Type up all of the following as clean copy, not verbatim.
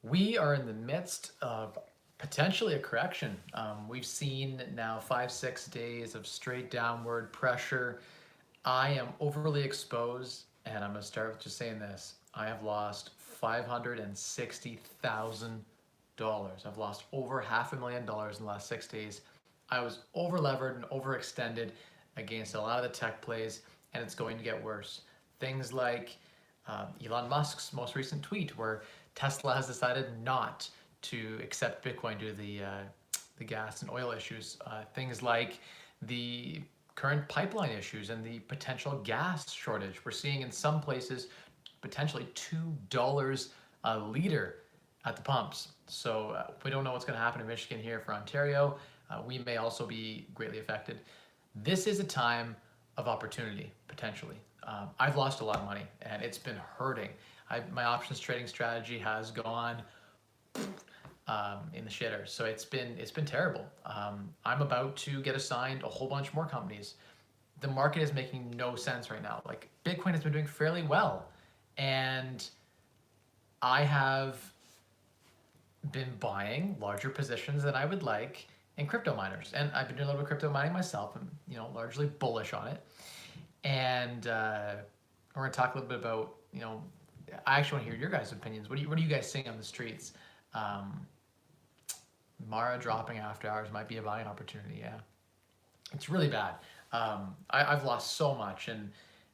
We are in the midst of potentially a correction. We've seen now 5, 6 days of straight downward pressure. I am overly exposed, and I'm going to start with just saying this. I have lost $560,000. I've lost over $500,000 in the last 6 days. I was over levered and overextended against a lot of the tech plays, and it's going to get worse. Things like Elon Musk's most recent tweet, where Tesla has decided not to accept Bitcoin due to the gas and oil issues. Things like the current pipeline issues and the potential gas shortage. We're seeing in some places potentially $2 a liter at the pumps. So we don't know what's going to happen in Michigan here for Ontario. We may also be greatly affected. This is a time of opportunity, potentially. I've lost a lot of money and it's been hurting. My options trading strategy has gone in the shitter. So it's been terrible. I'm about to get assigned a whole bunch more companies. The market is making no sense right now. Like, Bitcoin has been doing fairly well, and I have been buying larger positions than I would like in crypto miners, and I've been doing a little bit of crypto mining myself. I'm largely bullish on it, and we're gonna talk a little bit about I actually want to hear your guys' opinions. What are you guys seeing on the streets? Mara dropping after hours might be a buying opportunity. Yeah, it's really bad. I've lost so much, and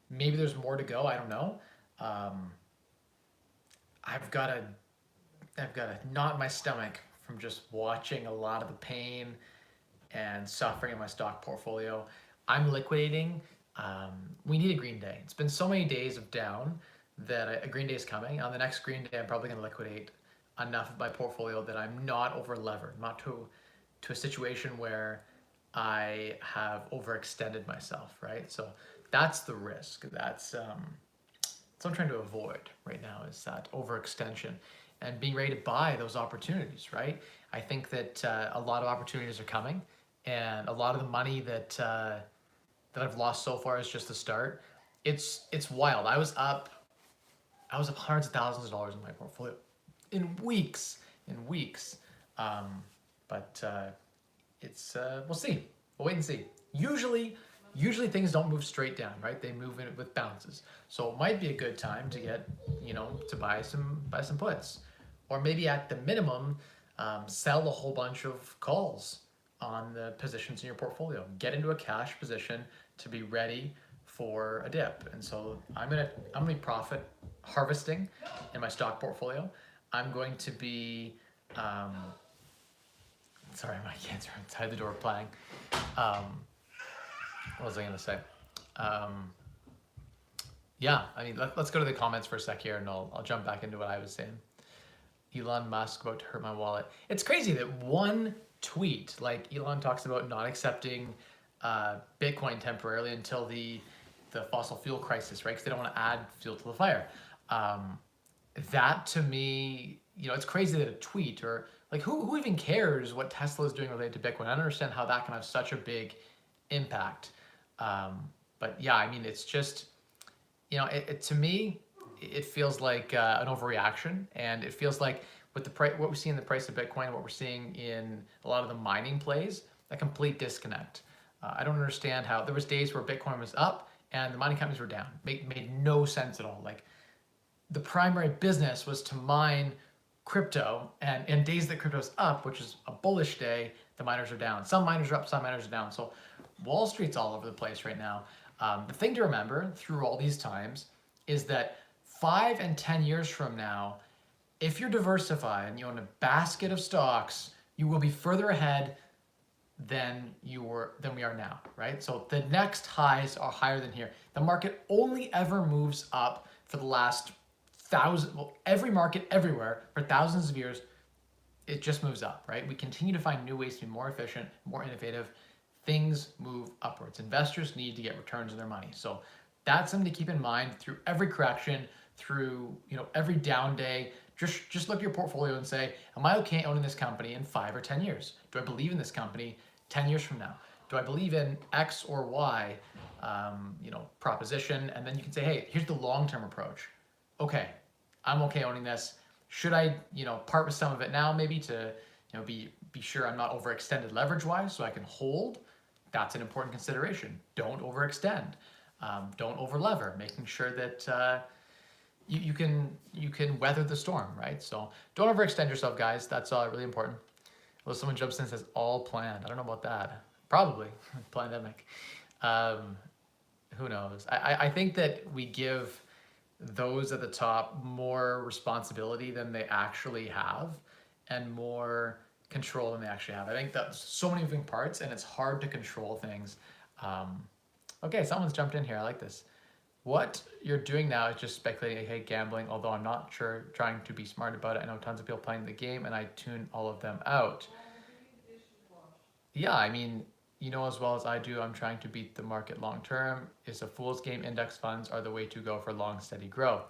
maybe there's more to go. I don't know. I've got a knot in my stomach from just watching a lot of the pain and suffering in my stock portfolio. I'm liquidating. We need a green day. It's been so many days of down that a green day is coming. On the next green day, I'm probably going to liquidate enough of my portfolio that I'm not over levered, not to a situation where I have overextended myself, right? So that's the risk. That's what I'm trying to avoid right now, is that overextension and being ready to buy those opportunities, right? I think that a lot of opportunities are coming, and a lot of the money that I've lost so far is just the start. It's wild. I was up hundreds of thousands of dollars in my portfolio in weeks. But it's we'll see. We'll wait and see. Usually things don't move straight down, right? They move in with bounces. So it might be a good time to get, to buy some puts, or maybe at the minimum, sell a whole bunch of calls on the positions in your portfolio. Get into a cash position to be ready for a dip. And so I'm gonna be profit harvesting in my stock portfolio. I'm going to be sorry, my kids are inside the door playing. What was I gonna say? Yeah, I mean, let's go to the comments for a sec here, and I'll jump back into what I was saying. Elon Musk about to hurt my wallet. It's crazy that one tweet, like Elon talks about not accepting Bitcoin temporarily until the fossil fuel crisis, right? Because they don't want to add fuel to the fire. That to me, it's crazy that a tweet, or like who even cares what Tesla is doing related to Bitcoin? I don't understand how that can have such a big impact. But yeah, I mean, it's just, to me, it feels like an overreaction, and it feels like with the price, what we see in the price of Bitcoin, what we're seeing in a lot of the mining plays, a complete disconnect. I don't understand how there was days where Bitcoin was up and the mining companies were down. Made no sense at all. Like, the primary business was to mine crypto, and days that crypto's up, which is a bullish day, the miners are down. Some miners are up, some miners are down. So Wall Street's all over the place right now. The thing to remember through all these times is that 5 and 10 years from now, if you're diversified and you own a basket of stocks, you will be further ahead than we are now, right? So the next highs are higher than here. The market only ever moves up for the last every market everywhere for thousands of years, it just moves up, right? We continue to find new ways to be more efficient, more innovative. Things move upwards. Investors need to get returns on their money. So that's something to keep in mind through every correction, through every down day. Just look at your portfolio and say, am I okay owning this company in 5 or 10 years? Do I believe in this company 10 years from now? Do I believe in X or Y, proposition? And then you can say, hey, here's the long-term approach. Okay, I'm okay owning this. Should I, part with some of it now maybe to, be sure I'm not overextended leverage-wise so I can hold? That's an important consideration. Don't overextend. Don't overlever, making sure that you can weather the storm, right? So don't overextend yourself, guys. That's really important. Well, someone jumps in and says all planned. I don't know about that. Probably pandemic. Who knows? I think that we give those at the top more responsibility than they actually have, and more control than they actually have. I think that's so many moving parts, and it's hard to control things. Okay, someone's jumped in here. I like this. What you're doing now is just speculating, aka gambling, although I'm not sure, trying to be smart about it. I know tons of people playing the game and I tune all of them out. Yeah, I mean, as well as I do, I'm trying to beat the market long term. It's a fool's game. Index funds are the way to go for long, steady growth.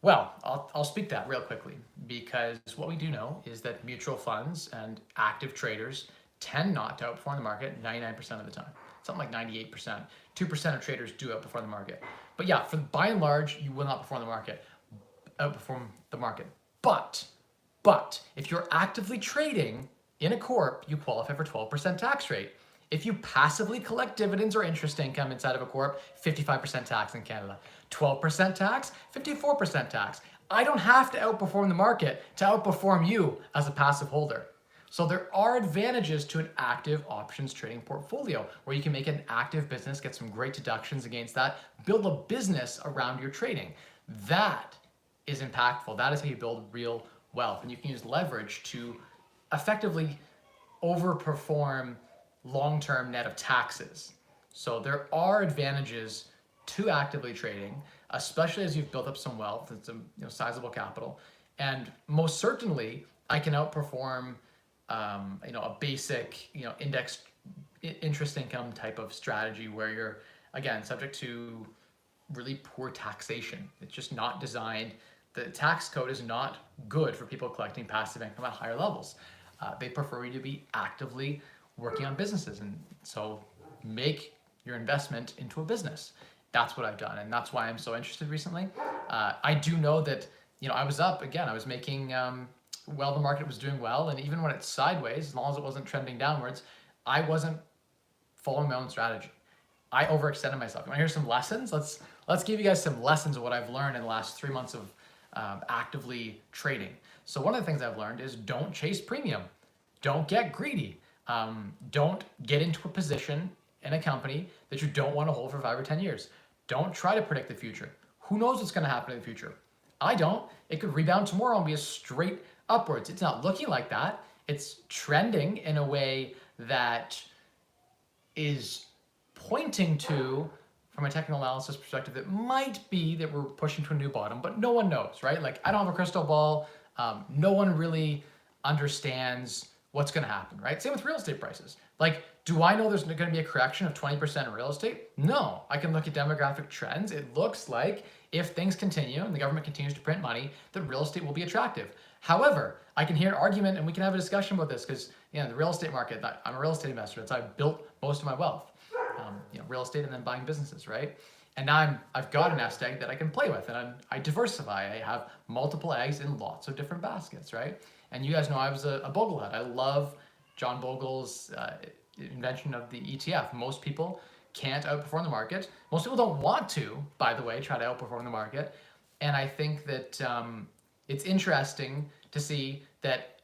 Well, I'll speak that real quickly, because what we do know is that mutual funds and active traders tend not to outperform the market 99% of the time. Something like 98%. 2% of traders do outperform the market. But yeah, by and large, you will not outperform the market. But if you're actively trading in a corp, you qualify for 12% tax rate. If you passively collect dividends or interest income inside of a corp, 55% tax in Canada. 12% tax, 54% tax. I don't have to outperform the market to outperform you as a passive holder. So there are advantages to an active options trading portfolio where you can make an active business, get some great deductions against that, build a business around your trading. That is impactful. That is how you build real wealth. And you can use leverage to effectively overperform long-term net of taxes. So there are advantages to actively trading, especially as you've built up some wealth and some sizable capital. And most certainly, I can outperform a basic index interest income type of strategy where you're, again, subject to really poor taxation. It's just not designed. The tax code is not good for people collecting passive income at higher levels. They prefer you to be actively working on businesses, and so make your investment into a business. That's what I've done, and that's why I'm so interested recently. I do know that I was up again. I was making well, the market was doing well, and even when it's sideways, as long as it wasn't trending downwards, I wasn't following my own strategy. I overextended myself. You want to hear some lessons? Let's give you guys some lessons of what I've learned in the last 3 months of actively trading. So one of the things I've learned is don't chase premium. Don't get greedy. Don't get into a position in a company that you don't want to hold for 5 or 10 years. Don't try to predict the future. Who knows what's going to happen in the future? I don't. It could rebound tomorrow and be a straight upwards. It's not looking like that. It's trending in a way that is pointing to, from a technical analysis perspective, that might be that we're pushing to a new bottom, but no one knows, right? Like, I don't have a crystal ball. No one really understands what's going to happen, right? Same with real estate prices. Like, do I know there's going to be a correction of 20% in real estate? No. I can look at demographic trends. It looks like if things continue and the government continues to print money, that real estate will be attractive. However, I can hear an argument, and we can have a discussion about this, because the real estate market, I'm a real estate investor. That's how I built most of my wealth. Real estate and then buying businesses, right? And now I've got a nest egg that I can play with, and I diversify. I have multiple eggs in lots of different baskets, right? And you guys know I was a Boglehead. I love John Bogle's invention of the ETF. Most people can't outperform the market. Most people don't want to, by the way, try to outperform the market. And I think that it's interesting to see that,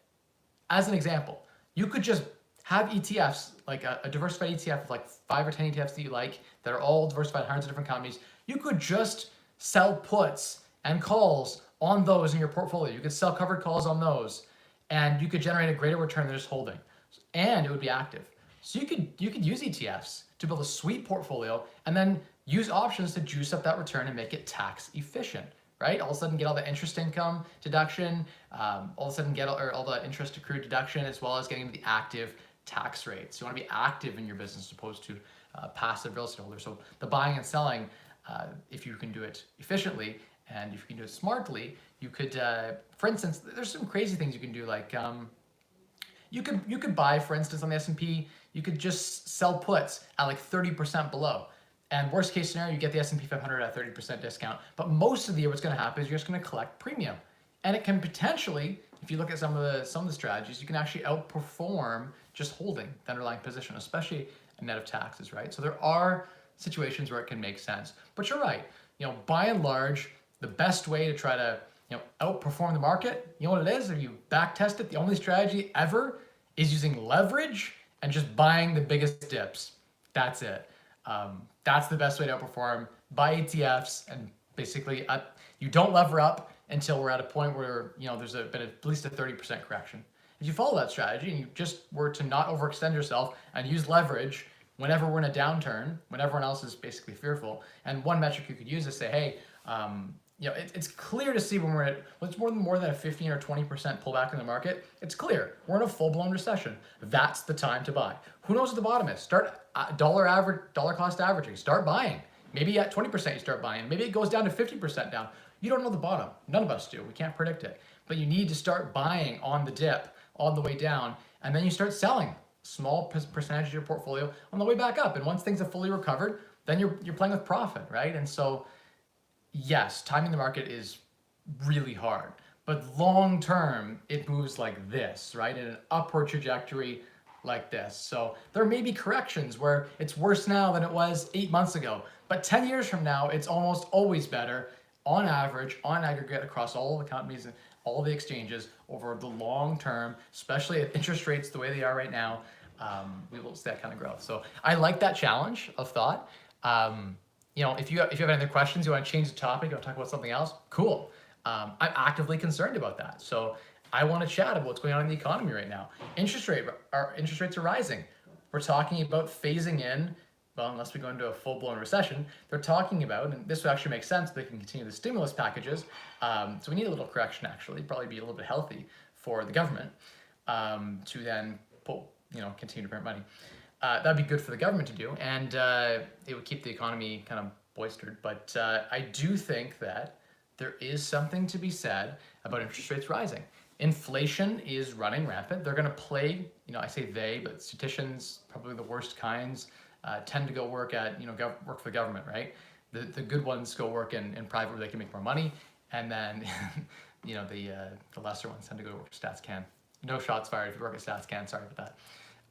as an example, you could just have ETFs, like a diversified ETF of like 5 or 10 ETFs that you like, that are all diversified, hundreds of different companies. You could just sell puts and calls on those in your portfolio. You could sell covered calls on those, and you could generate a greater return than just holding. And it would be active. So you could use ETFs to build a sweet portfolio, and then use options to juice up that return and make it tax efficient, right? All of a sudden get all the interest income deduction, all of a sudden get all the interest accrued deduction, as well as getting the active tax rates. You want to be active in your business as opposed to passive real estate holder. So the buying and selling, if you can do it efficiently and if you can do it smartly, you could, for instance, there's some crazy things you can do, like you could buy, for instance, on the S&P, you could just sell puts at like 30% below. And worst case scenario, you get the S&P 500 at 30% discount. But most of the year, what's going to happen is you're just going to collect premium. And it can potentially, if you look at some of the strategies, you can actually outperform just holding the underlying position, especially a net of taxes, right? So there are situations where it can make sense. But you're right. By and large, the best way to try to outperform the market, you know what it is? If you back test it, the only strategy ever is using leverage and just buying the biggest dips. That's it. That's the best way to outperform. Buy ETFs and basically you don't lever up until we're at a point where there's been at least a 30% correction. If you follow that strategy and you just were to not overextend yourself and use leverage whenever we're in a downturn, when everyone else is basically fearful, and one metric you could use is say, hey, it's clear to see when we're at what's more than a 15 or 20% pullback in the market. It's clear we're in a full-blown recession. That's the time to buy. Who knows what the bottom is? Start dollar cost averaging. Start buying. Maybe at 20% you start buying. Maybe it goes down to 50% down. You don't know the bottom. None of us do. We can't predict it. But you need to start buying on the dip, on the way down, and then you start selling small percentage of your portfolio on the way back up. And once things have fully recovered, then you're playing with profit, right? And so, yes, timing the market is really hard, but long term, it moves like this, right? In an upward trajectory like this. So there may be corrections where it's worse now than it was 8 months ago, but 10 years from now, it's almost always better on average, on aggregate, across all the companies and all the exchanges over the long term, especially at interest rates the way they are right now. We will see that kind of growth. So I like that challenge of thought. If you have any other questions, you want to change the topic, you want to talk about something else, cool. I'm actively concerned about that. So I want to chat about what's going on in the economy right now. Interest rates are rising. We're talking about phasing in, well, unless we go into a full-blown recession, they're talking about, and this would actually make sense, they can continue the stimulus packages. So we need a little correction, actually, probably be a little bit healthy for the government to then continue to print money. That'd be good for the government to do, and it would keep the economy kind of boistered. But I do think that there is something to be said about interest rates rising. Inflation is running rampant. They're going to play, I say they, but statisticians, probably the worst kinds, tend to go work at, work for the government, right? The good ones go work in private where they can make more money, and then, the lesser ones tend to go work for StatsCan. No shots fired if you work at StatsCan. Sorry about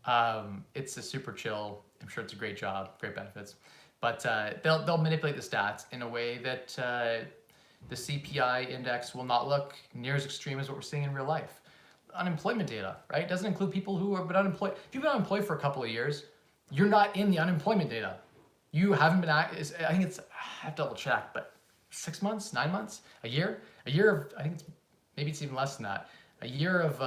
that. It's a super chill. I'm sure it's a great job, great benefits, but they'll manipulate the stats in a way that the CPI index will not look near as extreme as what we're seeing in real life. Unemployment data, right? Doesn't include people who have been unemployed. If you've been unemployed for a couple of years, you're not in the unemployment data. You haven't been, I think it's, I have to double check, but 6 months, 9 months, a year of, I think maybe it's even less than that. A year of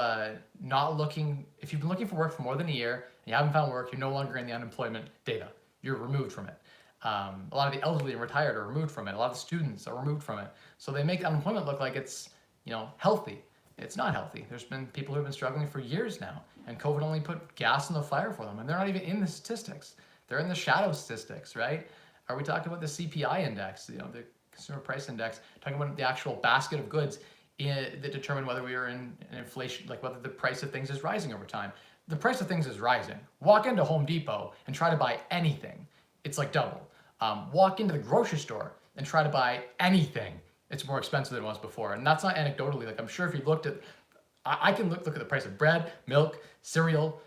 not looking, if you've been looking for work for more than a year and you haven't found work, you're no longer in the unemployment data. You're removed from it. A lot of the elderly and retired are removed from it. A lot of the students are removed from it. So they make unemployment look like it's, healthy. It's not healthy. There's been people who have been struggling for years now, and COVID only put gas in the fire for them, and they're not even in the statistics. They're in the shadow statistics, right? Are we talking about the CPI index, the consumer price index, talking about the actual basket of goods that determine whether we are in inflation, like whether the price of things is rising over time? The price of things is rising. Walk into Home Depot and try to buy anything. It's like double. Walk into the grocery store and try to buy anything. It's more expensive than it was before. And that's not anecdotally. Like, I'm sure if you looked at, I can look at the price of bread, milk, cereal,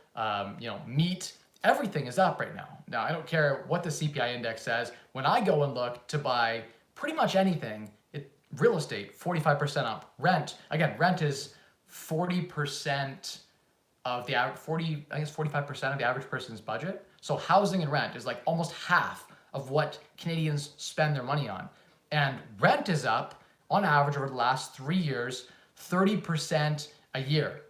meat. Everything is up right now. Now, I don't care what the CPI index says. When I go and look to buy pretty much anything, real estate, 45% up. Rent, again, rent is 40% of the average, 45% of the average person's budget. So housing and rent is like almost half of what Canadians spend their money on. And rent is up on average over the last 3 years, 30% a year.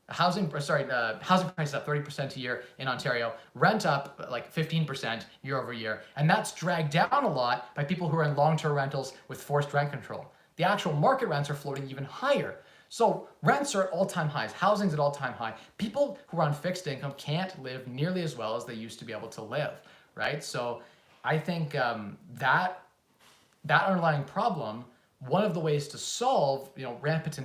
Housing price is up 30% a year in Ontario. Rent up like 15% year over year. And that's dragged down a lot by people who are in long-term rentals with forced rent control. The actual market rents are floating even higher. So rents are at all-time highs. Housing's at all-time high. People who are on fixed income can't live nearly as well as they used to be able to live, right? So I think that underlying problem, one of the ways to solve rampant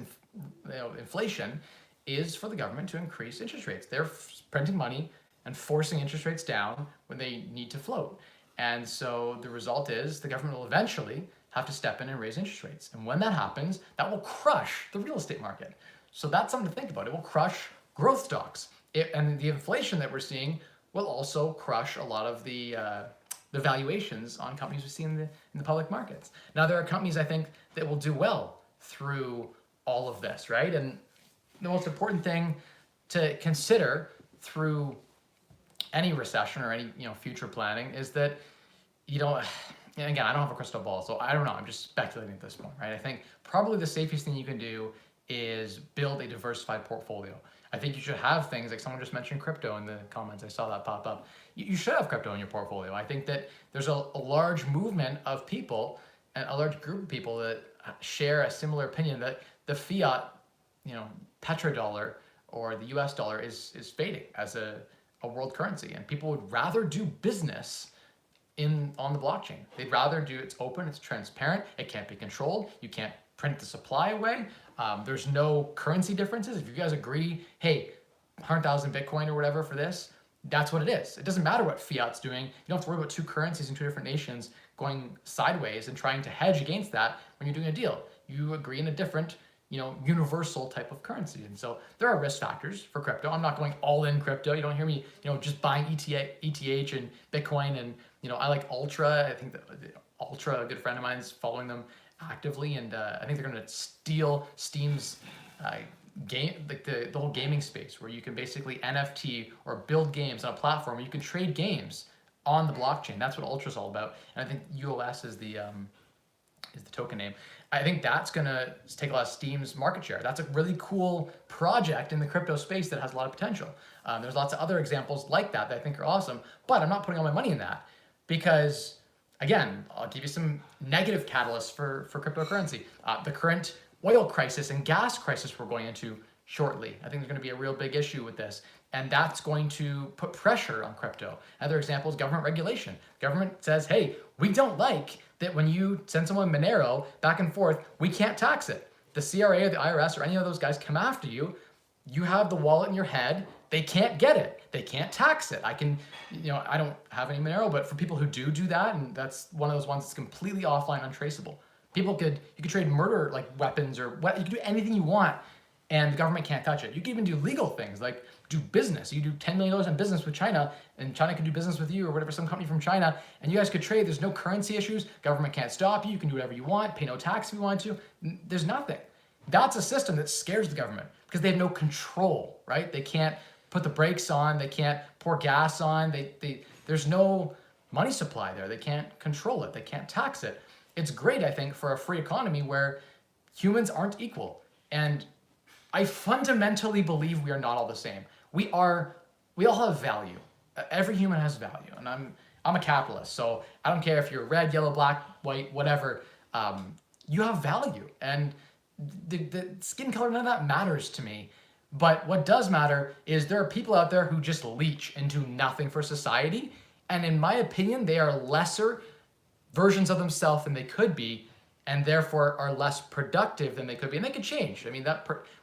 inflation is for the government to increase interest rates. They're printing money and forcing interest rates down when they need to float. And so the result is the government will eventually have to step in and raise interest rates. And when that happens, that will crush the real estate market. So that's something to think about. It will crush growth stocks. And the inflation that we're seeing will also crush a lot of the valuations on companies we see in the public markets. Now, there are companies, I think, that will do well through all of this, right? And the most important thing to consider through any recession or any future planning is that and again, I don't have a crystal ball, so I don't know. I'm just speculating at this point, right? I think probably the safest thing you can do is build a diversified portfolio. I think you should have things like someone just mentioned crypto in the comments. I saw that pop up. You should have crypto in your portfolio. I think that there's a large movement of people and a large group of people that share a similar opinion that the fiat, petrodollar or the US dollar is fading as a world currency, and people would rather do business on the blockchain. They'd rather do it's open, it's transparent, it can't be controlled, you can't print the supply away. There's no currency differences. If you guys agree, hey, 100,000 Bitcoin or whatever for this, that's what it is. It doesn't matter what fiat's doing. You don't have to worry about two currencies in two different nations going sideways and trying to hedge against that when you're doing a deal. You agree in a different, universal type of currency. And so there are risk factors for crypto. I'm not going all in crypto. You don't hear me, just buying ETH and Bitcoin. And, I like Ultra. I think that Ultra, a good friend of mine, is following them actively. And I think they're going to steal Steam's game, like the whole gaming space, where you can basically NFT or build games on a platform where you can trade games on the blockchain. That's what Ultra's all about. And I think UOS is the token name. I think that's gonna take a lot of Steam's market share. That's a really cool project in the crypto space that has a lot of potential. There's lots of other examples like that I think are awesome, but I'm not putting all my money in that because, again, I'll give you some negative catalysts for cryptocurrency. The current oil crisis and gas crisis we're going into shortly. I think there's gonna be a real big issue with this, and that's going to put pressure on crypto. Another example is government regulation. Government says, hey, we don't like that when you send someone Monero back and forth, we can't tax it. The CRA or the IRS or any of those guys come after you, you have the wallet in your head, they can't get it. They can't tax it. I don't have any Monero, but for people who do that, and that's one of those ones that's completely offline, untraceable. You could trade murder like weapons or what, you can do anything you want and the government can't touch it. You can even do legal things like do business. You do $10 million in business with China and China can do business with you or whatever, some company from China, and you guys could trade. There's no currency issues. Government can't stop you. You can do whatever you want, pay no tax if you want to. There's nothing. That's a system that scares the government because they have no control, right? They can't put the brakes on. They can't pour gas on. There's no money supply there. They can't control it. They can't tax it. It's great, I think, for a free economy where humans aren't equal. And I fundamentally believe we are not all the same. We all have value. Every human has value, and I'm a capitalist, so I don't care if you're red, yellow, black, white, whatever. You have value, and the skin color, none of that matters to me. But what does matter is there are people out there who just leech into nothing for society, and in my opinion, they are lesser versions of themselves than they could be, and therefore are less productive than they could be. And they could change. I mean,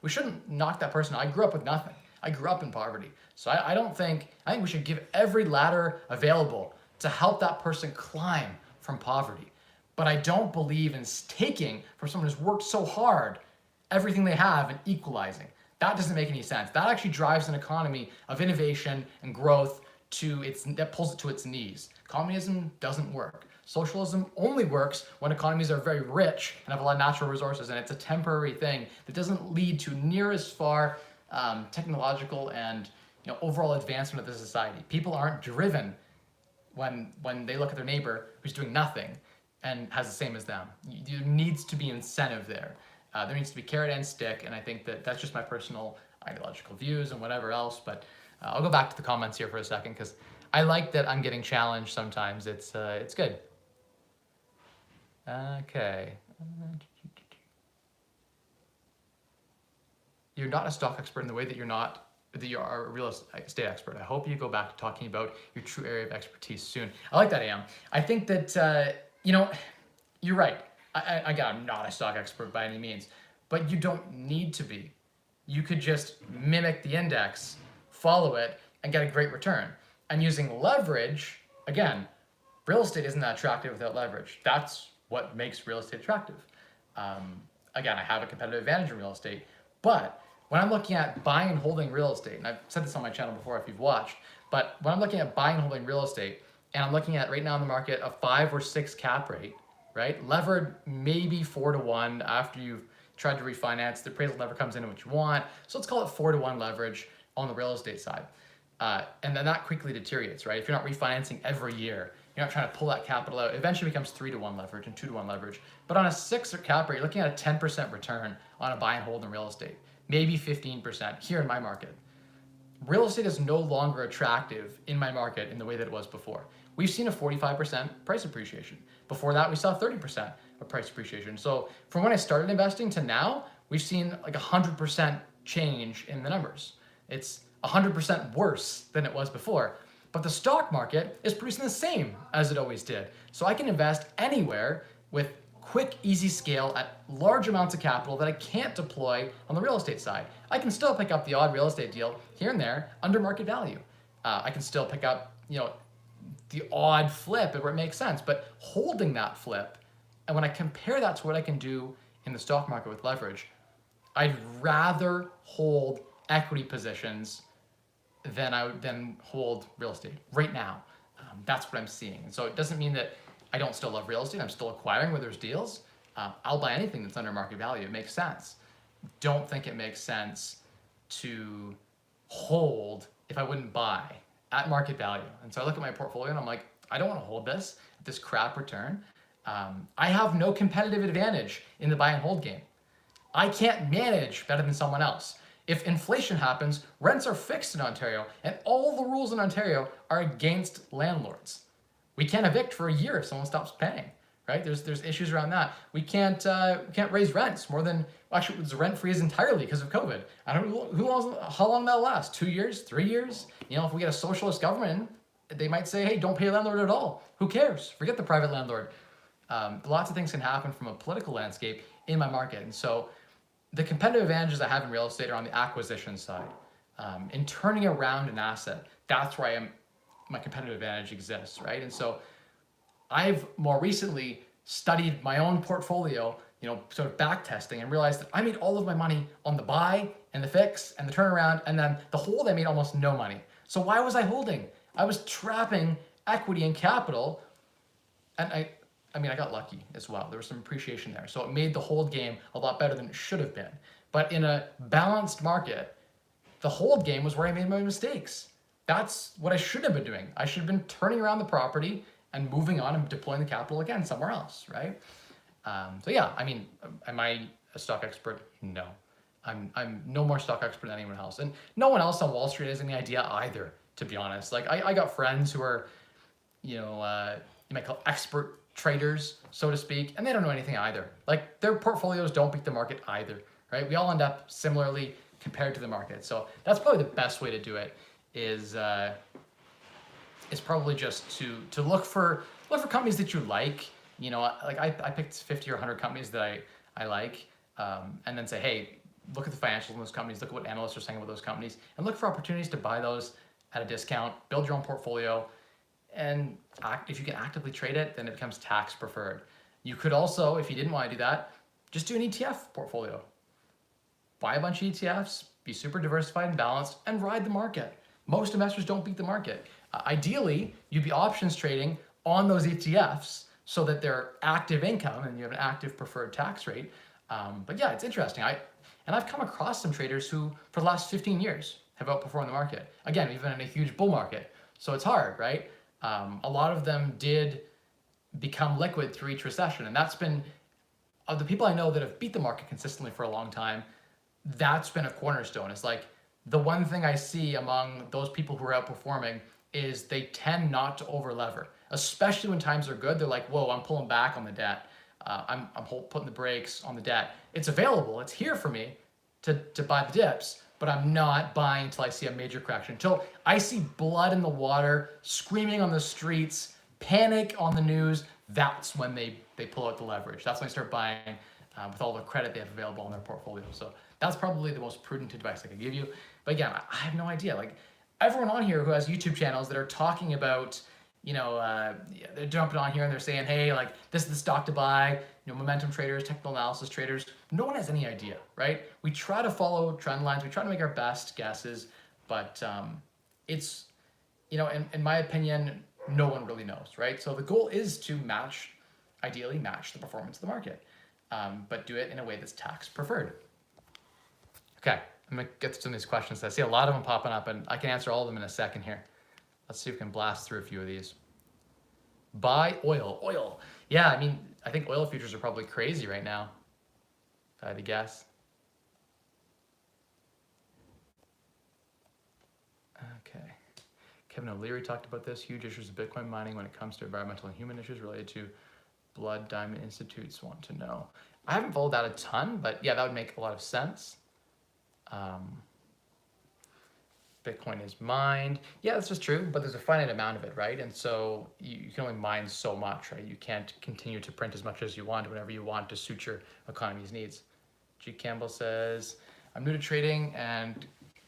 we shouldn't knock that person. I grew up with nothing. I grew up in poverty. So I think we should give every ladder available to help that person climb from poverty. But I don't believe in taking from someone who's worked so hard everything they have and equalizing. That doesn't make any sense. That actually drives an economy of innovation and growth that pulls it to its knees. Communism doesn't work. Socialism only works when economies are very rich and have a lot of natural resources, and it's a temporary thing that doesn't lead to near as far technological and overall advancement of the society. People aren't driven when they look at their neighbor who's doing nothing and has the same as them. There needs to be incentive there. There needs to be carrot and stick, and I think that's just my personal ideological views and whatever else. But I'll go back to the comments here for a second because I like that I'm getting challenged sometimes. It's good. Okay. You're not a stock expert in the way that you are a real estate expert. I hope you go back to talking about your true area of expertise soon. I like that, Am. I think that, you're right. I'm not a stock expert by any means, but you don't need to be. You could just mimic the index, follow it, and get a great return. And using leverage, again, real estate isn't that attractive without leverage. That's what makes real estate attractive. Again, I have a competitive advantage in real estate, but when I'm looking at buying and holding real estate, and I've said this on my channel before if you've watched, but when I'm looking at buying and holding real estate, and I'm looking at right now in the market a 5 or 6 cap rate, right? Levered maybe 4-to-1 after you've tried to refinance. The appraisal never comes in at what you want. So let's call it 4-to-1 leverage on the real estate side. And then that quickly deteriorates, right? If you're not refinancing every year, you're not trying to pull that capital out, it eventually becomes 3-to-1 leverage and 2-to-1 leverage. But on a 6 or cap rate, you're looking at a 10% return on a buy and hold in real estate, maybe 15% here in my market. Real estate is no longer attractive in my market in the way that it was before. We've seen a 45% price appreciation. Before that, we saw 30% of price appreciation. So from when I started investing to now, we've seen like 100% change in the numbers. It's 100% worse than it was before. But the stock market is producing the same as it always did. So I can invest anywhere with quick, easy scale at large amounts of capital that I can't deploy on the real estate side. I can still pick up the odd real estate deal here and there under market value. I can still pick up, the odd flip where it makes sense, but holding that flip, and when I compare that to what I can do in the stock market with leverage, I'd rather hold equity positions than hold real estate right now. That's what I'm seeing. And so it doesn't mean that I don't still love real estate. I'm still acquiring where there's deals. I'll buy anything that's under market value. It makes sense. Don't think it makes sense to hold if I wouldn't buy at market value. And so I look at my portfolio and I'm like, I don't want to hold this at this crap return. I have no competitive advantage in the buy and hold game. I can't manage better than someone else. If inflation happens, rents are fixed in Ontario, and all the rules in Ontario are against landlords. We can't evict for a year if someone stops paying, right? There's issues around that. We can't raise rents more than, actually it's rent freeze entirely because of COVID. I don't know who knows how long that'll last, 2 years, 3 years? If we get a socialist government, they might say, hey, don't pay a landlord at all. Who cares? Forget the private landlord. Lots of things can happen from a political landscape in my market. And so the competitive advantages I have in real estate are on the acquisition side. In turning around an asset, that's where my competitive advantage exists, right? And so I've more recently studied my own portfolio, sort of back testing, and realized that I made all of my money on the buy and the fix and the turnaround, and then the hold I made almost no money. So why was I holding? I was trapping equity and capital, and I got lucky as well. There was some appreciation there. So it made the hold game a lot better than it should have been. But in a balanced market, the hold game was where I made my mistakes. That's what I should have been doing. I should have been turning around the property and moving on and deploying the capital again somewhere else, right? So yeah, am I a stock expert? No. I'm no more stock expert than anyone else. And no one else on Wall Street has any idea either, to be honest. Like I got friends who are, you might call expert traders, so to speak, and they don't know anything either. Like their portfolios don't beat the market either, right? We all end up similarly compared to the market. So that's probably the best way to do it is probably just to look for companies that you like. Like I picked 50 or 100 companies that I like, and then say, hey, look at the financials in those companies, look at what analysts are saying about those companies, and look for opportunities to buy those at a discount, build your own portfolio, and if you can actively trade it, then it becomes tax preferred. You could also, if you didn't want to do that, just do an ETF portfolio. Buy a bunch of ETFs, be super diversified and balanced, and ride the market. Most investors don't beat the market. Ideally, you'd be options trading on those ETFs so that they're active income and you have an active preferred tax rate. But yeah, it's interesting. I've come across some traders who, for the last 15 years, have outperformed the market. Again, even in a huge bull market. So it's hard, right? A lot of them did become liquid through each recession. And that's been, of the people I know that have beat the market consistently for a long time, that's been a cornerstone. It's like the one thing I see among those people who are outperforming is they tend not to over-lever, especially when times are good. They're like, whoa, I'm pulling back on the debt. I'm putting the brakes on the debt. It's available. It's here for me to buy the dips, but I'm not buying until I see a major correction. Until I see blood in the water, screaming on the streets, panic on the news, that's when they pull out the leverage. That's when they start buying with all the credit they have available in their portfolio. So that's probably the most prudent advice I could give you. But again, I have no idea. Like everyone on here who has YouTube channels that are talking about, they're jumping on here and they're saying, hey, like this is the stock to buy, momentum traders, technical analysis traders. No one has any idea, right? We try to follow trend lines. We try to make our best guesses, but it's, in my opinion, no one really knows, right? So the goal is to ideally match the performance of the market, but do it in a way that's tax preferred. Okay, I'm gonna get to some of these questions. I see a lot of them popping up and I can answer all of them in a second here. Let's see if we can blast through a few of these. Buy oil. Yeah, I think oil futures are probably crazy right now, if I had to guess. Okay. Kevin O'Leary talked about this. Huge issues of Bitcoin mining when it comes to environmental and human issues related to Blood Diamond Institutes want to know. I haven't followed that a ton, but yeah, that would make a lot of sense. Bitcoin is mined. Yeah, that's just true, but there's a finite amount of it, right? And so you can only mine so much, right? You can't continue to print as much as you want whenever you want to suit your economy's needs. G. Campbell says, I'm new to trading and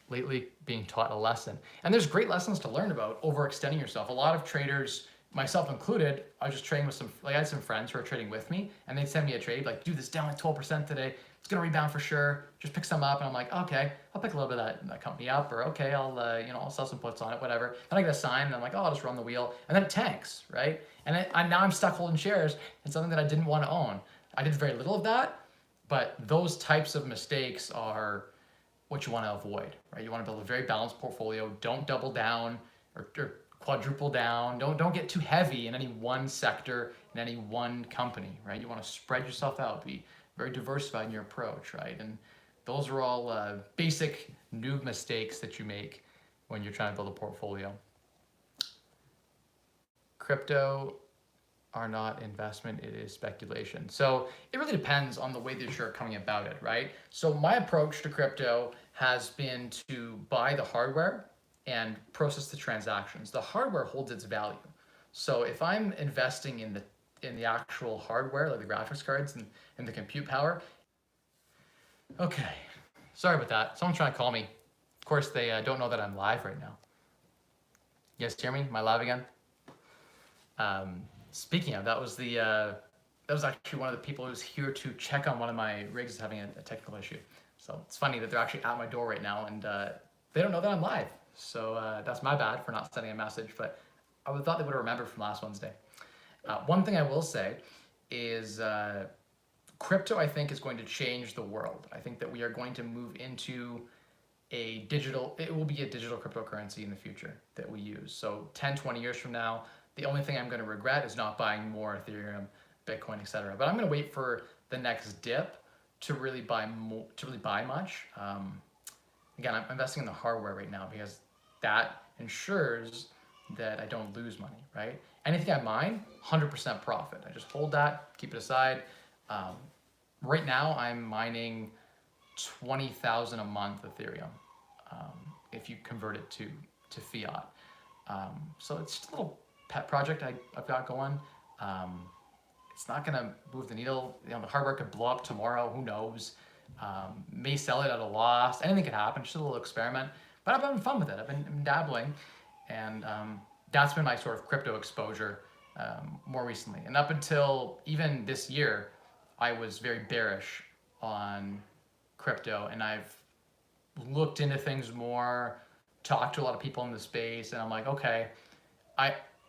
lately being taught a lesson. And there's great lessons to learn about overextending yourself. A lot of traders, myself included, I was just trading with I had some friends who are trading with me and they'd send me a trade, like, dude, this down like 12% today. It's gonna rebound for sure. Just pick some up. And I'm like, okay, I'll pick a little bit of that company up, or okay, I'll sell some puts on it, whatever. Then I get a sign and I'm like, oh, I'll just run the wheel. And then it tanks, right? And now I'm stuck holding shares in something that I didn't want to own. I did very little of that, but those types of mistakes are what you want to avoid, right? You want to build a very balanced portfolio. Don't double down or quadruple down. Don't get too heavy in any one sector, in any one company, right? You want to spread yourself out, be very diversified in your approach, right? And those are all basic noob mistakes that you make when you're trying to build a portfolio. Crypto are not investment, it is speculation. So it really depends on the way that you're coming about it, right? So my approach to crypto has been to buy the hardware and process the transactions. The hardware holds its value. So if I'm investing in the actual hardware, like the graphics cards and the compute power. Okay, sorry about that. Someone's trying to call me. Of course, they don't know that I'm live right now. You guys hear me? Am I live again? Speaking of, that was actually one of the people who's here to check on one of my rigs having a technical issue. So it's funny that they're actually at my door right now and they don't know that I'm live. So that's my bad for not sending a message, but I would thought they would have remembered from last Wednesday. One thing I will say is crypto, I think, is going to change the world. I think that we are going to move into it will be a digital cryptocurrency in the future that we use. So 10, 20 years from now, the only thing I'm going to regret is not buying more Ethereum, Bitcoin, etc. But I'm going to wait for the next dip to really buy much. Again, I'm investing in the hardware right now because that ensures that I don't lose money, right? Anything I mine, 100% profit. I just hold that, keep it aside. Right now, I'm mining 20,000 a month Ethereum if you convert it to fiat. So it's just a little pet project I've got going. It's not gonna move the needle. The hardware could blow up tomorrow, who knows? May sell it at a loss. Anything could happen, just a little experiment. But I've been having fun with it. I've been dabbling, and that's been my sort of crypto exposure more recently. And up until even this year, I was very bearish on crypto, and I've looked into things more, talked to a lot of people in the space, and I'm like, okay,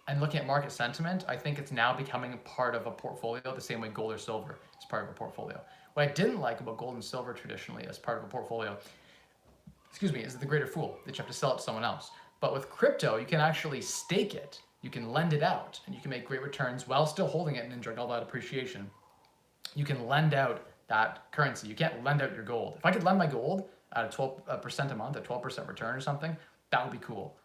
and looking at market sentiment, I think it's now becoming part of a portfolio the same way gold or silver is part of a portfolio. What I didn't like about gold and silver traditionally as part of a portfolio, is the greater fool that you have to sell it to someone else. But with crypto, you can actually stake it, you can lend it out, and you can make great returns while still holding it and enjoying all that appreciation. You can lend out that currency. You can't lend out your gold. If I could lend my gold at a 12% a month, a 12% return or something, that would be cool.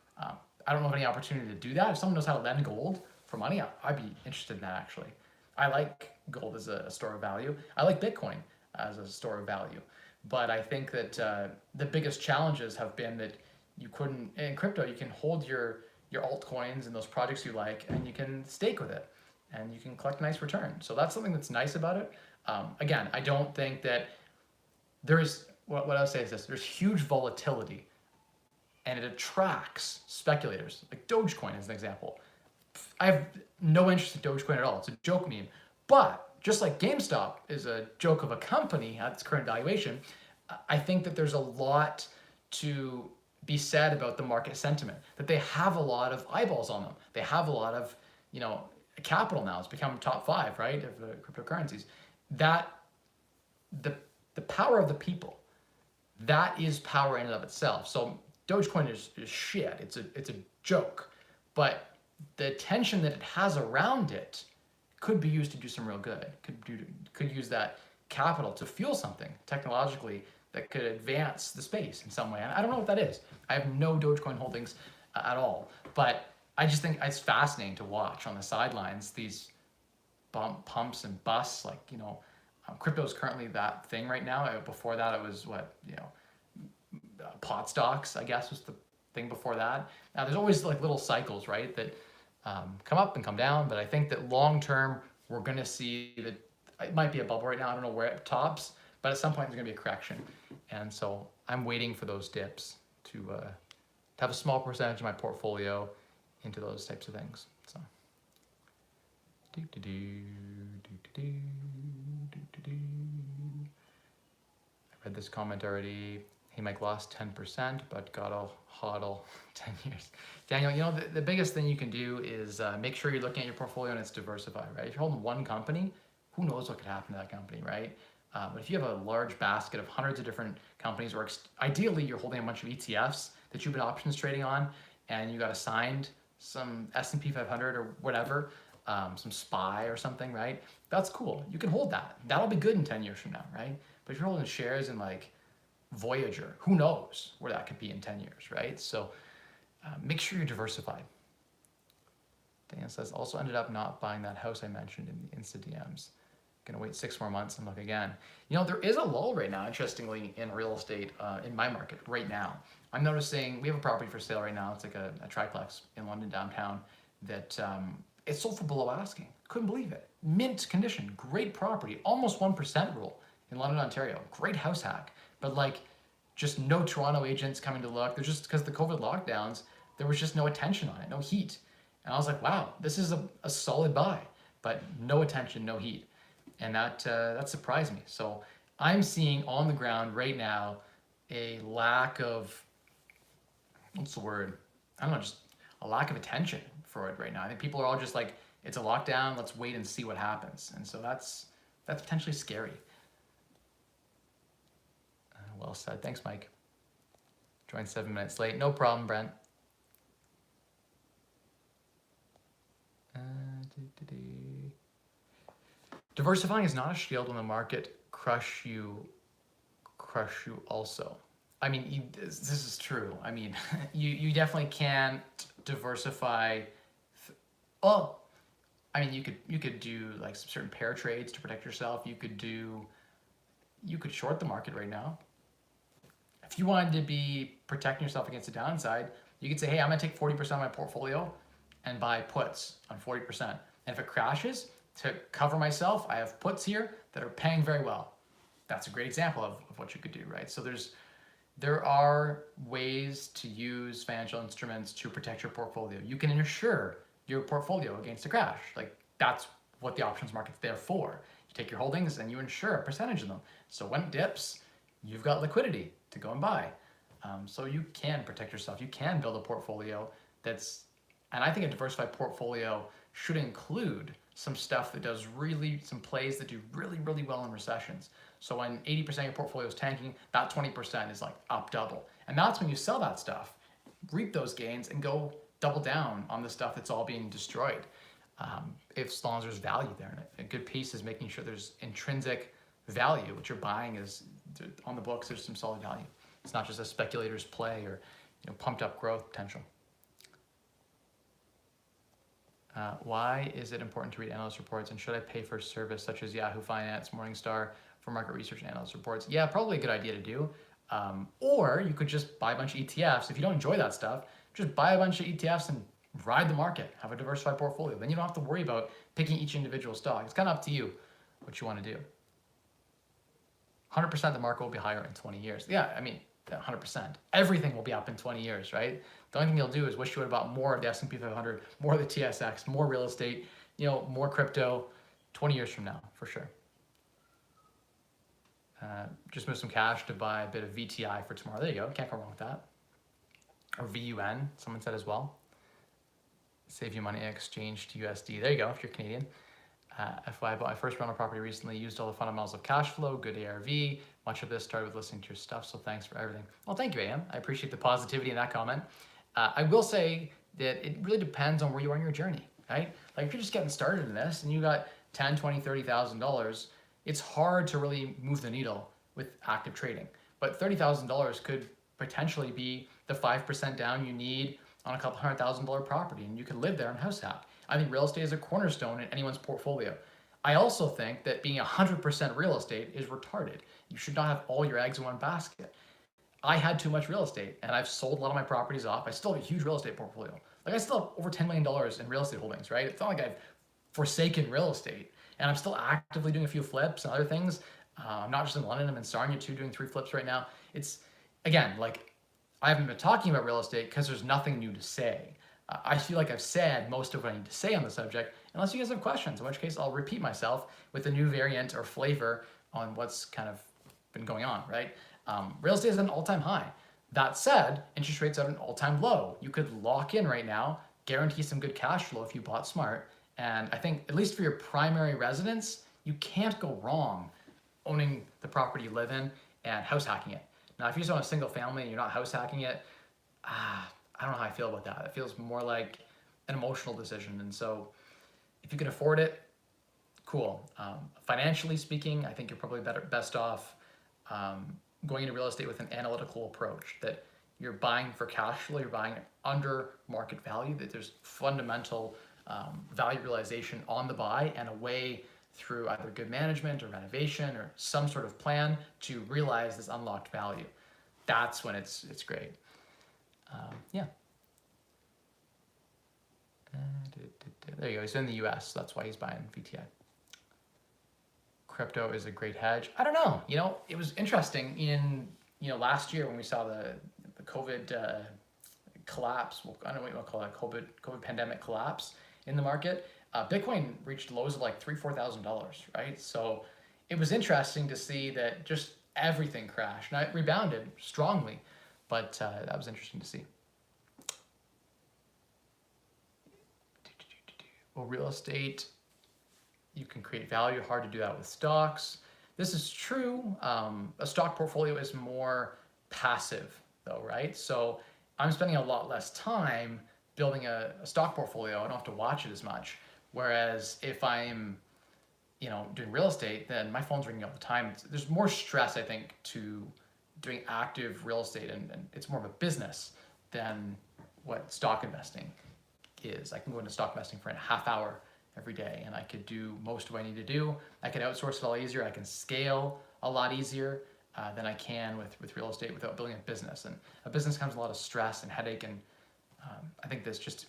I don't know of any opportunity to do that. If someone knows how to lend gold for money, I'd be interested in that actually. I like gold as a store of value. I like Bitcoin as a store of value. But I think that the biggest challenges have been that you couldn't, in crypto, you can hold your altcoins and those projects you like, and you can stake with it, and you can collect a nice return. So that's something that's nice about it. Again, I don't think that what I would say is this, there's huge volatility, and it attracts speculators, like Dogecoin as an example. I have no interest in Dogecoin at all. It's a joke meme. But just like GameStop is a joke of a company at its current valuation, I think that there's a lot to be said about the market sentiment, that they have a lot of eyeballs on them. They have a lot of, capital now. It's become top 5, right, of cryptocurrencies. That the power of the people, that is power in and of itself. So Dogecoin is shit. It's a joke. But the attention that it has around it could be used to do some real good. Could use that capital to fuel something technologically that could advance the space in some way. And I don't know what that is. I have no Dogecoin holdings at all, but I just think it's fascinating to watch on the sidelines these pumps and busts. Like, crypto is currently that thing right now. Before that, it was pot stocks, I guess, was the thing before that. Now, there's always like little cycles, right, that come up and come down. But I think that long term, we're going to see that it might be a bubble right now. I don't know where it tops, but at some point there's going to be a correction. And so I'm waiting for those dips to have a small percentage of my portfolio into those types of things. So. I read this comment already. Hey, Mike lost 10%, but got a hodl 10 years. Daniel, the biggest thing you can do is make sure you're looking at your portfolio and it's diversified, right? If you're holding one company, who knows what could happen to that company, right? But if you have a large basket of hundreds of different companies, or ideally you're holding a bunch of ETFs that you've been options trading on, and you got assigned some S&P 500 or whatever, some SPY or something, right? That's cool. You can hold that. That'll be good in 10 years from now, right? But if you're holding shares in like Voyager, who knows where that could be in 10 years, right? So make sure you're diversified. Dan says, also ended up not buying that house I mentioned in the Insta DMs. Gonna wait 6 more months and look again. There is a lull right now, interestingly, in real estate in my market right now. I'm noticing we have a property for sale right now. It's like a triplex in London downtown that it's sold for below asking. Couldn't believe it. Mint condition, great property, almost 1% rule in London, Ontario. Great house hack. But like, just no Toronto agents coming to look. There's just, because of the COVID lockdowns, there was just no attention on it, no heat. And I was like, wow, this is a solid buy, but no attention, no heat. And that surprised me. So I'm seeing on the ground right now a lack of, what's the word? I don't know, just a lack of attention for it right now. I think people are all just like, it's a lockdown, let's wait and see what happens. And so that's potentially scary. Well said. Thanks, Mike. Joined 7 minutes late. No problem, Brent. Diversifying is not a shield when the market crush you also. I mean, this is true. I mean, you definitely can't diversify. Well, I mean, you could do like some certain pair trades to protect yourself. You could short the market right now. If you wanted to be protecting yourself against the downside, you could say, hey, I'm gonna take 40% of my portfolio and buy puts on 40%. And if it crashes, to cover myself, I have puts here that are paying very well. That's a great example of what you could do, right? So there are ways to use financial instruments to protect your portfolio. You can insure your portfolio against a crash. Like, that's what the options market's there for. You take your holdings and you insure a percentage of them. So when it dips, you've got liquidity to go and buy. So you can protect yourself. You can build a portfolio and I think a diversified portfolio should include some stuff that does some plays that do really, really well in recessions. So when 80% of your portfolio is tanking, that 20% is like up double. And that's when you sell that stuff, reap those gains, and go double down on the stuff that's all being destroyed. As long as there's value there in it. A good piece is making sure there's intrinsic value. What you're buying is on the books, there's some solid value. It's not just a speculator's play or pumped up growth potential. Why is it important to read analyst reports, and should I pay for service such as Yahoo Finance, Morningstar for market research and analyst reports? Yeah, probably a good idea to do. Or you could just buy a bunch of ETFs. If you don't enjoy that stuff, just buy a bunch of ETFs and ride the market. Have a diversified portfolio. Then you don't have to worry about picking each individual stock. It's kind of up to you what you want to do. 100% the market will be higher in 20 years. Yeah, I mean, 100%. Everything will be up in 20 years, right? The only thing you'll do is wish you would have bought more of the S&P 500, more of the TSX, more real estate, more crypto 20 years from now, for sure. Just move some cash to buy a bit of VTI for tomorrow. There you go. Can't go wrong with that. Or VUN, someone said as well. Save you money, exchange to USD. There you go, if you're Canadian. FYI, I bought my first rental property recently, used all the fundamentals of cash flow, good ARV. Much of this started with listening to your stuff, so thanks for everything. Well, thank you, AM. I appreciate the positivity in that comment. I will say that it really depends on where you are in your journey, right? Like if you're just getting started in this and you got $10, $20, $30,000, it's hard to really move the needle with active trading. But $30,000 could potentially be the 5% down you need on a couple $100,000 property, and you can live there and house hack. I think real estate is a cornerstone in anyone's portfolio. I also think that being 100% real estate is retarded. You should not have all your eggs in one basket. I had too much real estate and I've sold a lot of my properties off. I still have a huge real estate portfolio. Like I still have over $10 million in real estate holdings, right? It's not like I've forsaken real estate, and I'm still actively doing a few flips and other things. I'm not just in London, I'm in Sarnia too, doing 3 flips right now. It's, again, like I haven't been talking about real estate because there's nothing new to say. I feel like I've said most of what I need to say on the subject, unless you guys have questions, in which case I'll repeat myself with a new variant or flavor on what's kind of been going on, right? Real estate is at an all-time high. That said, interest rates are at an all-time low. You could lock in right now, guarantee some good cash flow if you bought smart. And I think, at least for your primary residence, you can't go wrong owning the property you live in and house hacking it. Now, if you just own a single family and you're not house hacking it, I don't know how I feel about that. It feels more like an emotional decision. And so if you can afford it, cool. Financially speaking, I think you're probably best off going into real estate with an analytical approach, that you're buying for cash flow, you're buying under market value, that there's fundamental value realization on the buy and a way through either good management or renovation or some sort of plan to realize this unlocked value. That's when it's great. Yeah. There you go. He's in the US. So that's why he's buying VTI. Crypto is a great hedge. I don't know. It was interesting in last year when we saw the COVID collapse. Well, I don't know what you want to call that. COVID pandemic collapse in the market. Bitcoin reached lows of like $3,000-$4,000, right? So it was interesting to see that just everything crashed. Now it rebounded strongly, but that was interesting to see. Well, real estate, you can create value. Hard to do that with stocks. This is true. A stock portfolio is more passive though, right? So I'm spending a lot less time building a stock portfolio. I don't have to watch it as much. Whereas if I'm, doing real estate, then my phone's ringing all the time. There's more stress, I think, to doing active real estate, and it's more of a business than what stock investing is. I can go into stock investing for a half hour every day, and I could do most of what I need to do. I can outsource it all easier. I can scale a lot easier than I can with real estate without building a business. And a business comes with a lot of stress and headache, and I think this just,